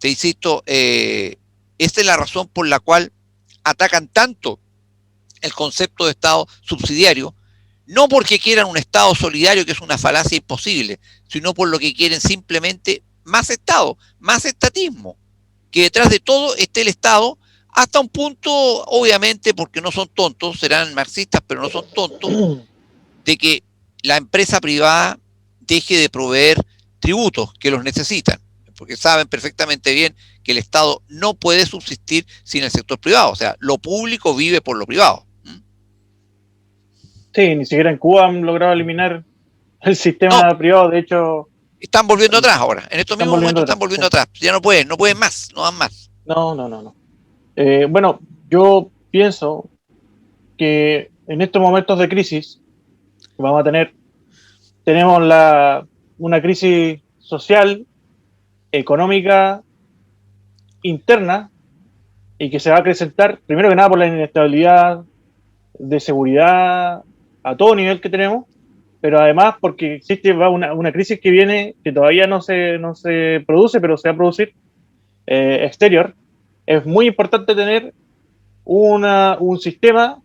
te insisto, esta es la razón por la cual atacan tanto el concepto de Estado subsidiario, no porque quieran un Estado solidario, que es una falacia imposible, sino por lo que quieren simplemente más Estado, más estatismo, que detrás de todo esté el Estado, hasta un punto, obviamente, porque no son tontos, serán marxistas, pero no son tontos, de que la empresa privada deje de proveer tributos que los necesitan, porque saben perfectamente bien que el Estado no puede subsistir sin el sector privado, o sea, lo público vive por lo privado. Sí, ni siquiera en Cuba han logrado eliminar el sistema privado, de hecho... Están volviendo atrás ahora, en estos mismos momentos están volviendo atrás, ya no pueden más, no dan más. No. Bueno, yo pienso que en estos momentos de crisis, que vamos a tener. Tenemos una crisis social, económica, interna, y que se va a acrecentar, primero que nada, por la inestabilidad de seguridad a todo nivel que tenemos, pero además porque existe una crisis que viene, que todavía no se produce, pero se va a producir, exterior. Es muy importante tener un sistema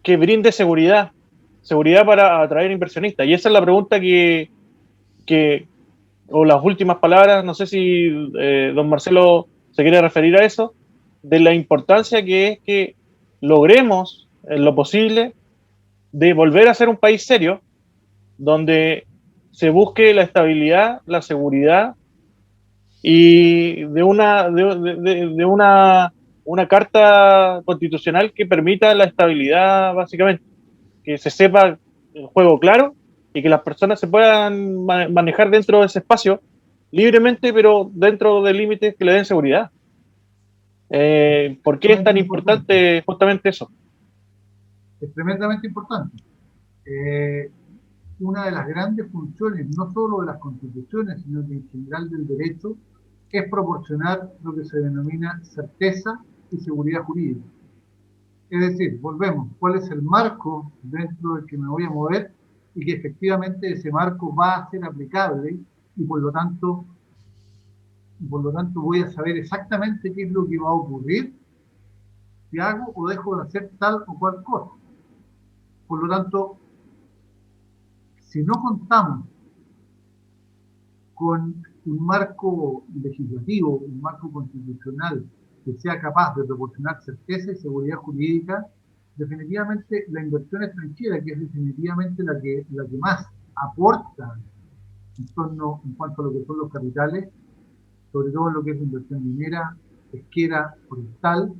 que brinde seguridad para atraer inversionistas. Y esa es la pregunta que o las últimas palabras, no sé si don Marcelo se quiere referir a eso, de la importancia que es que logremos en lo posible de volver a ser un país serio, donde se busque la estabilidad, la seguridad y una carta constitucional que permita la estabilidad, básicamente, que se sepa el juego claro y que las personas se puedan manejar dentro de ese espacio libremente, pero dentro de límites que le den seguridad. ¿Por qué es tan importante justamente eso? Es tremendamente importante. Una de las grandes funciones, no solo de las constituciones, sino que en general del derecho, es proporcionar lo que se denomina certeza y seguridad jurídica. Es decir, volvemos, ¿cuál es el marco dentro del que me voy a mover y que efectivamente ese marco va a ser aplicable y por lo tanto voy a saber exactamente qué es lo que va a ocurrir si hago o dejo de hacer tal o cual cosa? Por lo tanto, si no contamos con un marco legislativo, un marco constitucional que sea capaz de proporcionar certeza y seguridad jurídica, definitivamente la inversión extranjera, que es definitivamente la que más aporta en cuanto a lo que son los capitales, sobre todo en lo que es la inversión minera, pesquera, forestal,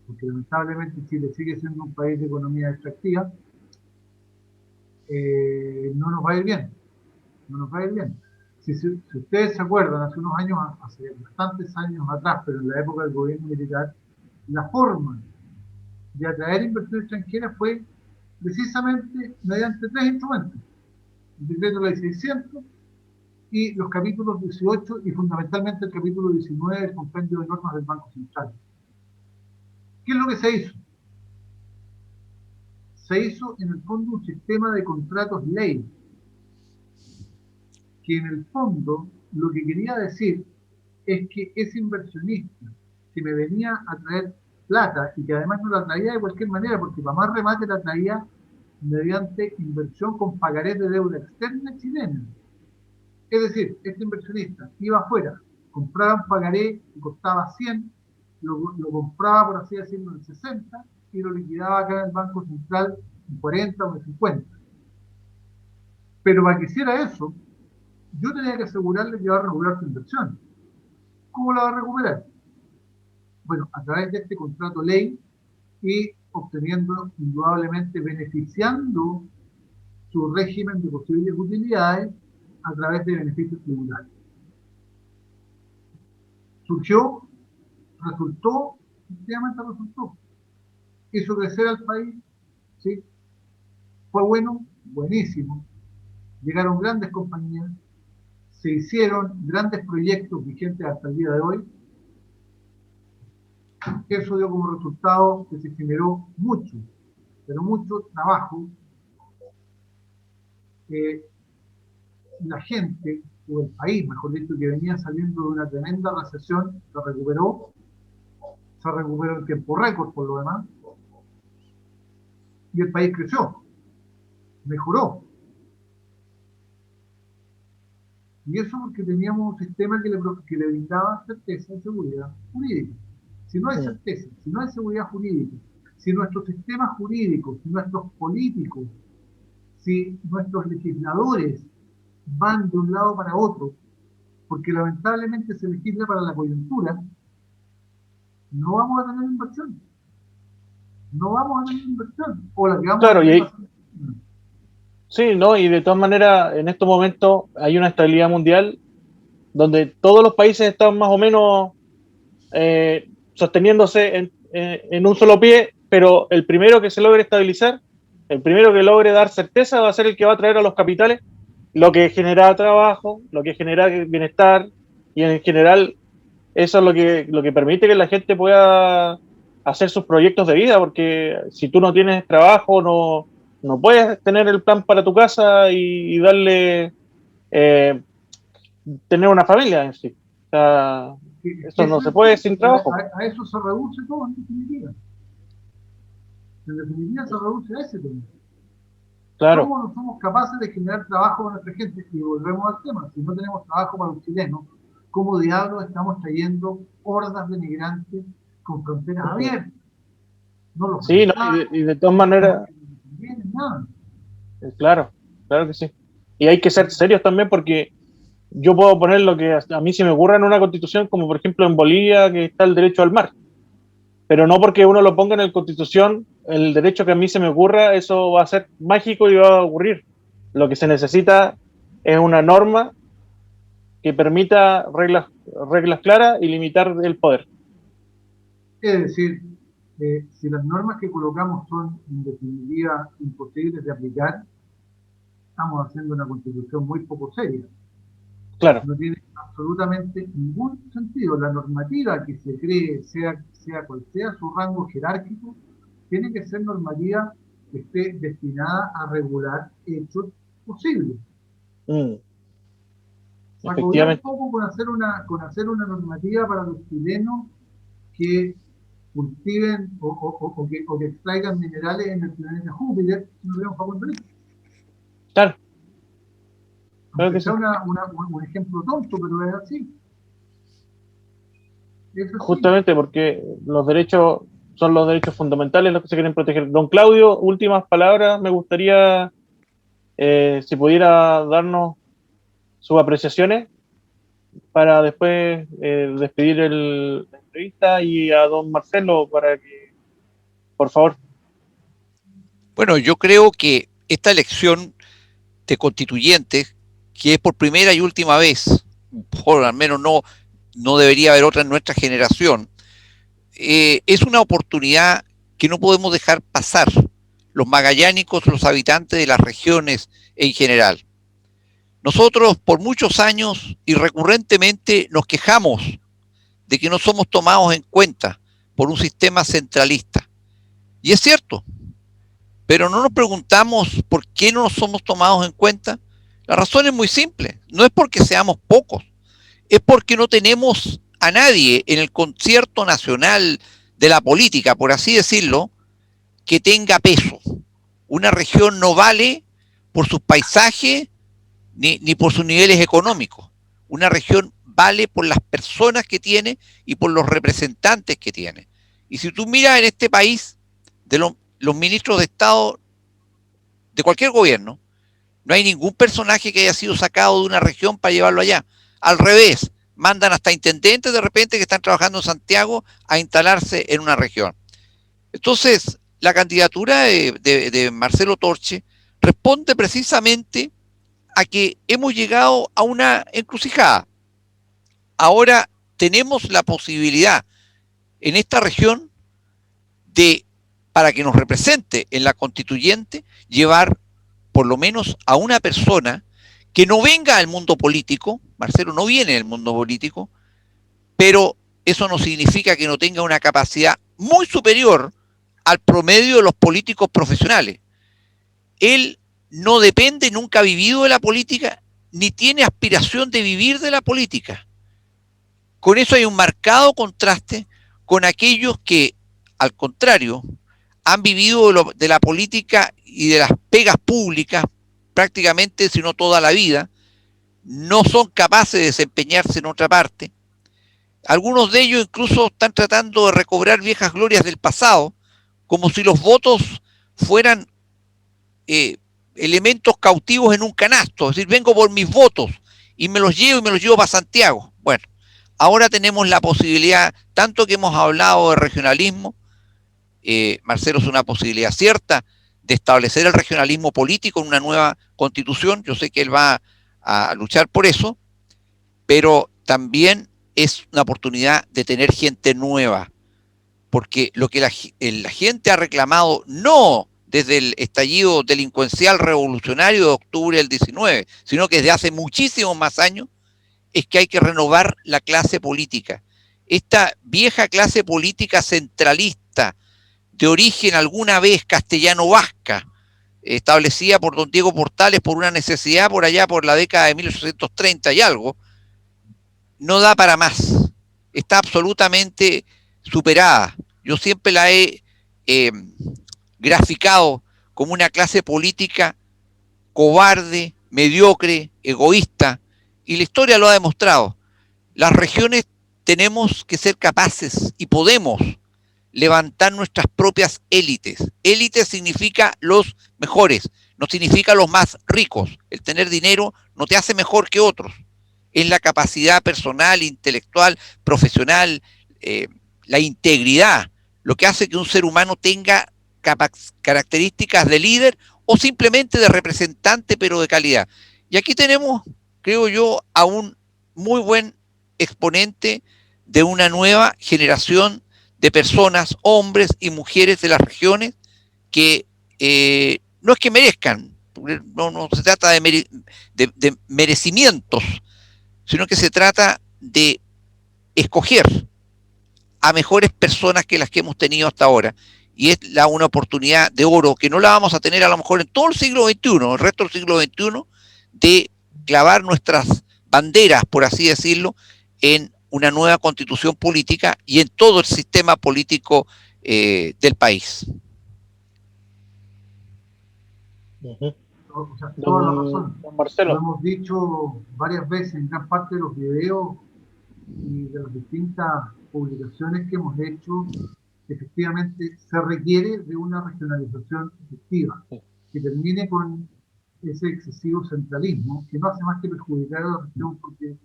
porque lamentablemente Chile sigue siendo un país de economía extractiva, no nos va a ir bien, no nos va a ir bien. Si ustedes se acuerdan, hace unos años, hace bastantes años atrás, pero en la época del gobierno militar, la forma de atraer inversión extranjera fue precisamente mediante tres instrumentos: el decreto ley 600 y los capítulos 18 y fundamentalmente el capítulo 19 del compendio de normas del Banco Central. ¿Qué es lo que se hizo? Se hizo en el fondo un sistema de contratos ley, que en el fondo lo que quería decir es que ese inversionista que me venía a traer plata y que además no la traía de cualquier manera, porque para más remate la traía mediante inversión con pagarés de deuda externa chilena. Es decir, este inversionista iba afuera, compraba un pagaré que costaba 100, lo compraba, por así decirlo, en 60 y lo liquidaba acá en el Banco Central en 40 o en 50. Pero para que hiciera eso, yo tenía que asegurarle que iba a recuperar su inversión. ¿Cómo la va a recuperar? Bueno, a través de este contrato ley y obteniendo, indudablemente, beneficiando su régimen de posibles utilidades a través de beneficios tributarios. Resultó, efectivamente resultó. Hizo crecer al país, ¿sí? Fue bueno, buenísimo. Llegaron grandes compañías, se hicieron grandes proyectos vigentes hasta el día de hoy. Eso dio como resultado que se generó mucho, pero mucho trabajo. La gente, o el país, mejor dicho, que venía saliendo de una tremenda recesión, se recuperó en tiempo récord por lo demás, y el país creció, mejoró. Y eso porque teníamos un sistema que le brindaba certeza y seguridad jurídica. Si no hay certeza, si no hay seguridad jurídica, si nuestros sistemas jurídicos, si nuestros políticos, si nuestros legisladores van de un lado para otro, porque lamentablemente se legisla para la coyuntura, no vamos a tener inversión. No vamos a tener inversión. O la que vamos Claro, a tener sí, ¿no? Y de todas maneras, en estos momentos hay una estabilidad mundial donde todos los países están más o menos sosteniéndose en un solo pie, pero el primero que se logre estabilizar El primero que logre dar certeza va a ser el que va a traer a los capitales lo que genera trabajo, lo que genera bienestar, y en general eso es lo que permite que la gente pueda hacer sus proyectos de vida, porque si tú no tienes trabajo, no puedes tener el plan para tu casa y darle, eh, tener una familia en sí. O sea, eso no se puede sin trabajo. A eso se reduce todo, en definitiva. En definitiva se reduce a ese tema. Claro. ¿Cómo no somos capaces de generar trabajo para nuestra gente? Y volvemos al tema, si no tenemos trabajo para los chilenos, ¿cómo diablos estamos trayendo hordas de migrantes con fronteras abiertas? No los Sí, no, y de todas maneras, no vienen nada. claro, claro que sí. Y hay que ser serios también porque yo puedo poner lo que a mí se me ocurra en una constitución, como por ejemplo en Bolivia, que está el derecho al mar. Pero no porque uno lo ponga en la constitución, el derecho que a mí se me ocurra, eso va a ser mágico y va a ocurrir. Lo que se necesita es una norma que permita reglas claras y limitar el poder. Es decir, si las normas que colocamos son en definitiva imposibles de aplicar, estamos haciendo una constitución muy poco seria. Claro. No tiene absolutamente ningún sentido. La normativa que se cree, sea cual sea su rango jerárquico, tiene que ser normativa que esté destinada a regular hechos posibles. Sacudir un Efectivamente. poco con hacer una normativa para los chilenos que cultiven o que extraigan minerales en el planeta Júpiter, no vemos para cuánto. Claro. Claro Aunque que sea sí. un ejemplo tonto, pero es así. Es así. Justamente porque los derechos son los derechos fundamentales los que se quieren proteger. Don Claudio, últimas palabras. Me gustaría, si pudiera darnos sus apreciaciones para después despedir la entrevista, y a don Marcelo para que, por favor. Bueno, yo creo que esta elección de constituyentes, que es por primera y última vez, por al menos no debería haber otra en nuestra generación, es una oportunidad que no podemos dejar pasar los magallánicos, los habitantes de las regiones en general. Nosotros por muchos años y recurrentemente nos quejamos de que no somos tomados en cuenta por un sistema centralista. Y es cierto, pero no nos preguntamos por qué no somos tomados en cuenta. La razón es muy simple, no es porque seamos pocos, es porque no tenemos a nadie en el concierto nacional de la política, por así decirlo, que tenga peso. Una región no vale por sus paisajes ni por sus niveles económicos. Una región vale por las personas que tiene y por los representantes que tiene. Y si tú miras en este país, los ministros de Estado de cualquier gobierno, no hay ningún personaje que haya sido sacado de una región para llevarlo allá. Al revés, mandan hasta intendentes de repente que están trabajando en Santiago a instalarse en una región. Entonces, la candidatura de Marcelo Torche responde precisamente a que hemos llegado a una encrucijada. Ahora tenemos la posibilidad en esta región de, para que nos represente en la constituyente, llevar por lo menos a una persona que no venga al mundo político. Marcelo no viene del mundo político, pero eso no significa que no tenga una capacidad muy superior al promedio de los políticos profesionales. Él no depende, nunca ha vivido de la política, ni tiene aspiración de vivir de la política. Con eso hay un marcado contraste con aquellos que, al contrario, han vivido de la política y de las pegas públicas prácticamente, si no toda la vida, no son capaces de desempeñarse en otra parte. Algunos de ellos incluso están tratando de recobrar viejas glorias del pasado, como si los votos fueran elementos cautivos en un canasto, es decir, vengo por mis votos y me los llevo para Santiago. Bueno, ahora tenemos la posibilidad, tanto que hemos hablado de regionalismo, Marcelo, es una posibilidad cierta de establecer el regionalismo político en una nueva constitución. Yo sé que él va a luchar por eso, pero también es una oportunidad de tener gente nueva, porque lo que la gente ha reclamado, no desde el estallido delincuencial revolucionario de octubre del 19, sino que desde hace muchísimos más años, es que hay que renovar la clase política. Esta vieja clase política centralista, de origen alguna vez castellano-vasca, establecida por don Diego Portales por una necesidad por allá por la década de 1830 y algo, no da para más. Está absolutamente superada. Yo siempre la he graficado como una clase política cobarde, mediocre, egoísta, y la historia lo ha demostrado. Las regiones tenemos que ser capaces y podemos levantar nuestras propias élites. Élites significa los mejores, no significa los más ricos. El tener dinero no te hace mejor que otros. Es la capacidad personal, intelectual, profesional, la integridad, lo que hace que un ser humano tenga características de líder o simplemente de representante, pero de calidad. Y aquí tenemos, creo yo, a un muy buen exponente de una nueva generación de personas, hombres y mujeres de las regiones que no es que merezcan, no se trata de merecimientos, sino que se trata de escoger a mejores personas que las que hemos tenido hasta ahora. Y es una oportunidad de oro que no la vamos a tener a lo mejor en todo el siglo XXI, el resto del siglo XXI, de clavar nuestras banderas, por así decirlo, en una nueva constitución política y en todo el sistema político del país. O sea, toda la razón. Don Marcelo. Lo hemos dicho varias veces en gran parte de los videos y de las distintas publicaciones que hemos hecho. Efectivamente se requiere de una regionalización efectiva que termine con ese excesivo centralismo que no hace más que perjudicar a la región, porque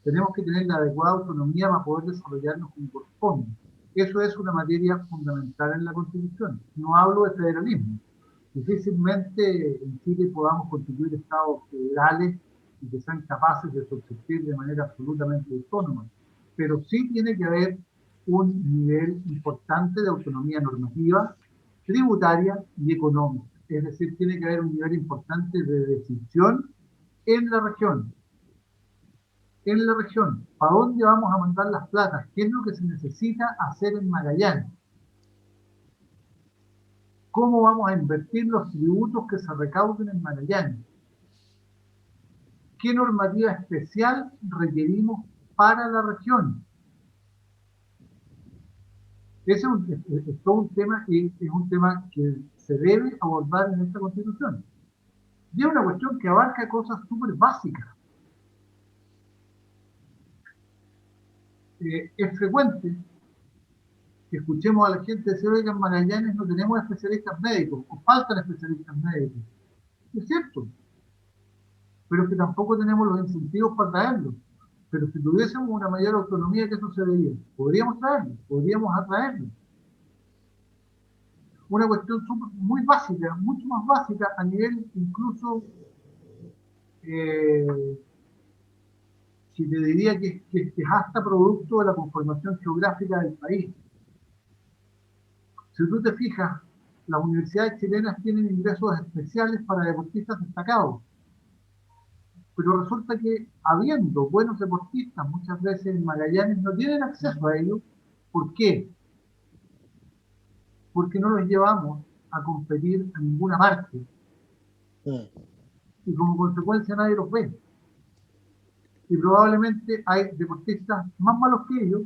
tenemos que tener la adecuada autonomía para poder desarrollarnos como corresponde. Eso es una materia fundamental en la Constitución. No hablo de federalismo. Difícilmente en Chile podamos constituir estados federales y que sean capaces de subsistir de manera absolutamente autónoma. Pero sí tiene que haber un nivel importante de autonomía normativa, tributaria y económica. Es decir, tiene que haber un nivel importante de decisión en la región. En la región, ¿para dónde vamos a mandar las platas? ¿Qué es lo que se necesita hacer en Magallanes? ¿Cómo vamos a invertir los tributos que se recauden en Magallanes? ¿Qué normativa especial requerimos para la región? Ese es todo un tema y es un tema que se debe abordar en esta Constitución. Y es una cuestión que abarca cosas súper básicas. Es frecuente que escuchemos a la gente decir, oiga, en Magallanes no tenemos especialistas médicos, o faltan especialistas médicos. Es cierto, pero es que tampoco tenemos los incentivos para traerlos. Pero si tuviésemos una mayor autonomía, ¿qué sucedería? Podríamos traerlos, podríamos atraerlos. Una cuestión muy básica, mucho más básica a nivel incluso, si te diría que es hasta producto de la conformación geográfica del país. Si tú te fijas, las universidades chilenas tienen ingresos especiales para deportistas destacados. Pero resulta que, habiendo buenos deportistas, muchas veces en Magallanes no tienen acceso a ellos. ¿Por qué? Porque no los llevamos a competir a ninguna parte. Y como consecuencia nadie los ve. Y probablemente hay deportistas más malos que ellos,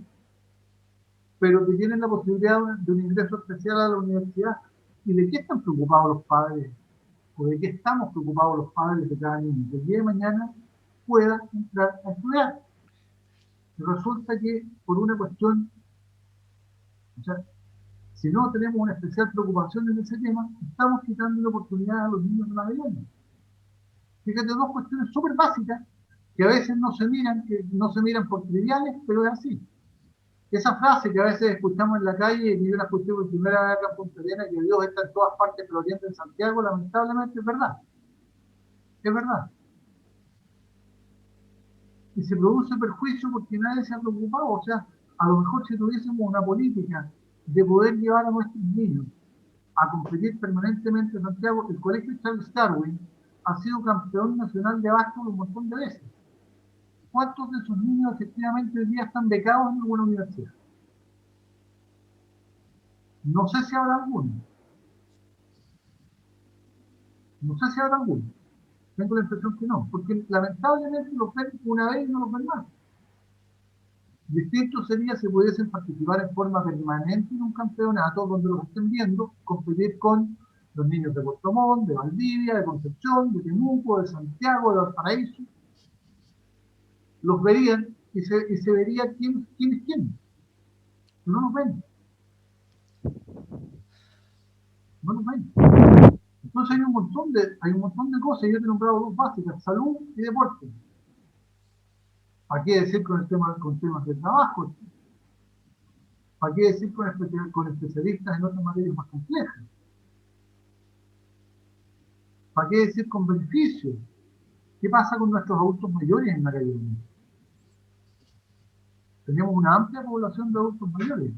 pero que tienen la posibilidad de un ingreso especial a la universidad. ¿Y de qué están preocupados los padres? ¿O de qué estamos preocupados los padres de cada niño? Que el día de mañana pueda entrar a estudiar. Y resulta que por una cuestión, o sea, si no tenemos una especial preocupación en ese tema, estamos quitando la oportunidad a los niños de Magallanes. Fíjate, dos cuestiones súper básicas que a veces no se miran por triviales, pero es así. Esa frase que a veces escuchamos en la calle, y yo la escuché por primera vez acá en Punta Arenas, que Dios está en todas partes, pero orienta en Santiago, lamentablemente es verdad. Es verdad. Y se produce perjuicio porque nadie se ha preocupado. O sea, a lo mejor si tuviésemos una política de poder llevar a nuestros niños a competir permanentemente en Santiago, el Colegio Charles Darwin ha sido campeón nacional de básquetbol un montón de veces. ¿Cuántos de esos niños efectivamente hoy día están becados en alguna universidad? No sé si habrá alguno. No sé si habrá alguno. Tengo la impresión que no, porque lamentablemente los ven una vez y no los ven más. Distinto sería si pudiesen participar en forma permanente en un campeonato donde los estén viendo competir con los niños de Puerto Montt, de Valdivia, de Concepción, de Temuco, de Santiago, de Valparaíso. Los verían y se vería quién es quién. No los ven. No los ven. Entonces hay un montón de cosas. Yo te he nombrado dos básicas: salud y deporte. ¿Para qué decir con temas de trabajo? ¿Para qué decir con especialistas en otras materias más complejas? ¿Para qué decir con beneficios? ¿Qué pasa con nuestros adultos mayores en Magallanes? Tenemos una amplia población de adultos mayores.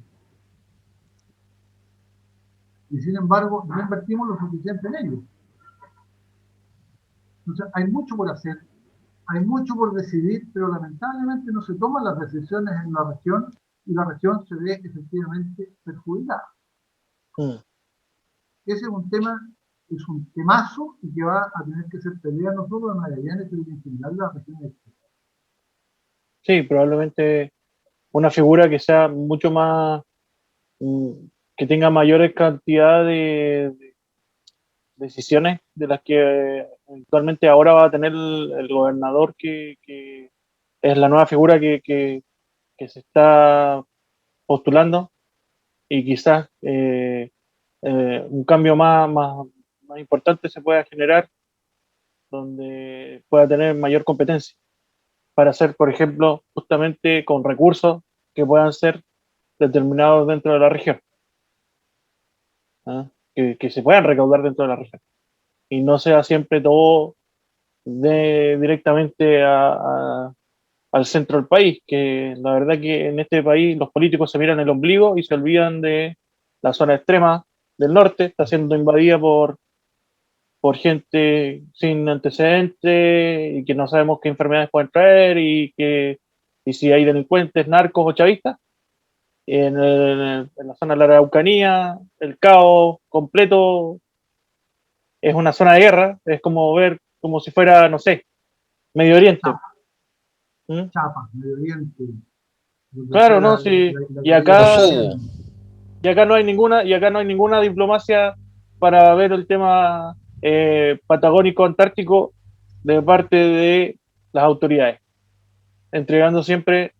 Y sin embargo, no invertimos lo suficiente en ellos. Entonces, hay mucho por hacer, hay mucho por decidir, pero lamentablemente no se toman las decisiones en la región y la región se ve efectivamente perjudicada. Ese es un temazo y que va a tener que ser pelea no solo de Magallanes, sino en general de la región de Chile. Sí, probablemente una figura que sea mucho más, que tenga mayores cantidad de decisiones de las que eventualmente ahora va a tener el gobernador, que es la nueva figura que se está postulando, y quizás un cambio más importante se pueda generar, donde pueda tener mayor competencia para hacer, por ejemplo, justamente con recursos que puedan ser determinados dentro de la región, ¿ah? Que se puedan recaudar dentro de la región y no sea siempre todo directamente al centro del país, que la verdad que en este país los políticos se miran el ombligo y se olvidan de la zona extrema del norte. Está siendo invadida por gente sin antecedentes y que no sabemos qué enfermedades pueden traer, y si hay delincuentes, narcos o chavistas. En la zona de la Araucanía, el caos completo, es una zona de guerra, es como ver, como si fuera, no sé, Medio Oriente. Chiapas, Medio Oriente. Claro, ¿no? Sí. Y acá, Kosovo. y acá no hay ninguna diplomacia para ver el tema patagónico antártico de parte de las autoridades, entregando siempre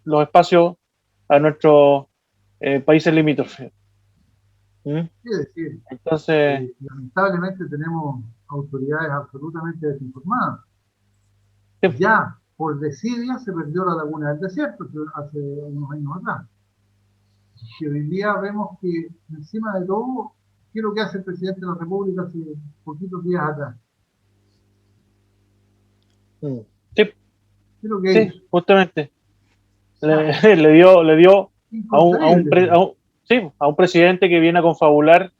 los espacios a nuestros países limítrofes. Es decir, Entonces, lamentablemente tenemos autoridades absolutamente desinformadas. sí. Ya por desidia se perdió la laguna del desierto hace unos años atrás. Y hoy día vemos que encima de todo, ¿qué es lo que hace el presidente de la República hace poquitos días atrás? Sí, ¿Qué es lo que sí, hizo? justamente. O sea, Le dio inconcebible. Sí, a un presidente que viene a confabular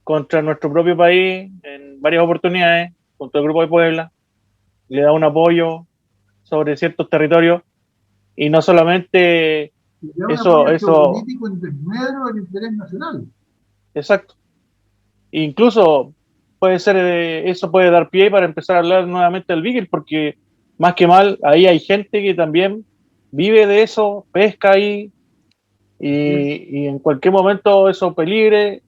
contra nuestro propio país en varias oportunidades, contra el Grupo de Puebla, le da un apoyo sobre ciertos territorios, y no solamente Y le da un apoyo eso, geopolítico en desmedro del interés nacional. exacto. Incluso puede ser, eso puede dar pie para empezar a hablar nuevamente del Beagle, porque más que mal, ahí hay gente que también vive de eso, pesca ahí, y en cualquier momento eso peligre,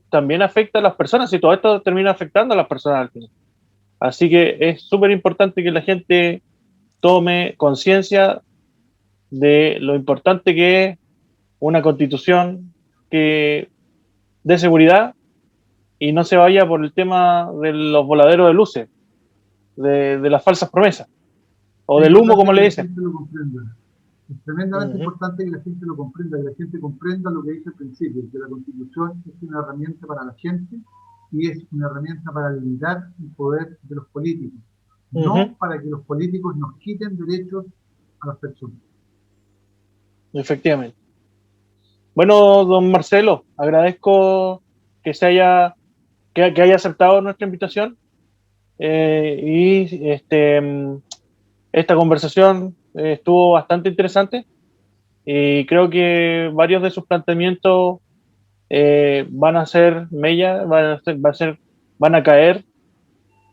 también afecta a las personas, y todo esto termina afectando a las personas al final. Así que es súper importante que la gente tome conciencia de lo importante que es una constitución que dé seguridad y no se vaya por el tema de los voladeros de luces, de las falsas promesas, o Es del humo, importante como que le la dicen. gente lo comprenda. Es tremendamente importante que la gente lo comprenda, que la gente comprenda lo que dice al principio, que la Constitución es una herramienta para la gente y es una herramienta para limitar el poder de los políticos, no para que los políticos nos quiten derechos a las personas. Efectivamente. Bueno, don Marcelo, agradezco que haya aceptado nuestra invitación. Y esta conversación estuvo bastante interesante y creo que varios de sus planteamientos van a ser mella, van a caer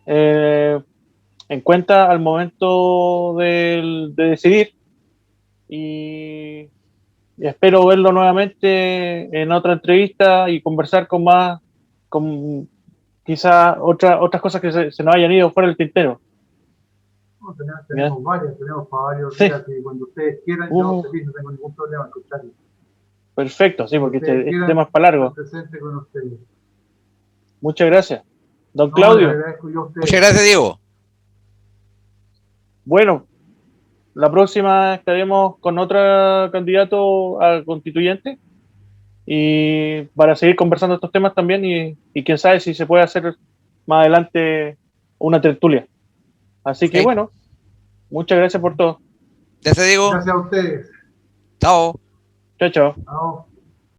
eh, en cuenta al momento de decidir y espero verlo nuevamente en otra entrevista y conversar con quizás otras cosas que se nos hayan ido fuera del tintero. No, tenemos varias, tenemos para varios Sí. días y cuando ustedes quieran, yo feliz, no tengo ningún problema en escucharlo. Perfecto, sí, porque Ustedes este quieran, tema es para largo. presente con ustedes. Muchas gracias. Don No, le Claudio, agradezco yo a ustedes. Muchas gracias, Diego. bueno, la próxima estaremos con otro candidato a constituyente y para seguir conversando estos temas también y quién sabe si se puede hacer más adelante una tertulia. Así que Ok. bueno, muchas gracias por todo. Gracias, Diego. Gracias a ustedes. Chao. Chao, chao. Chao.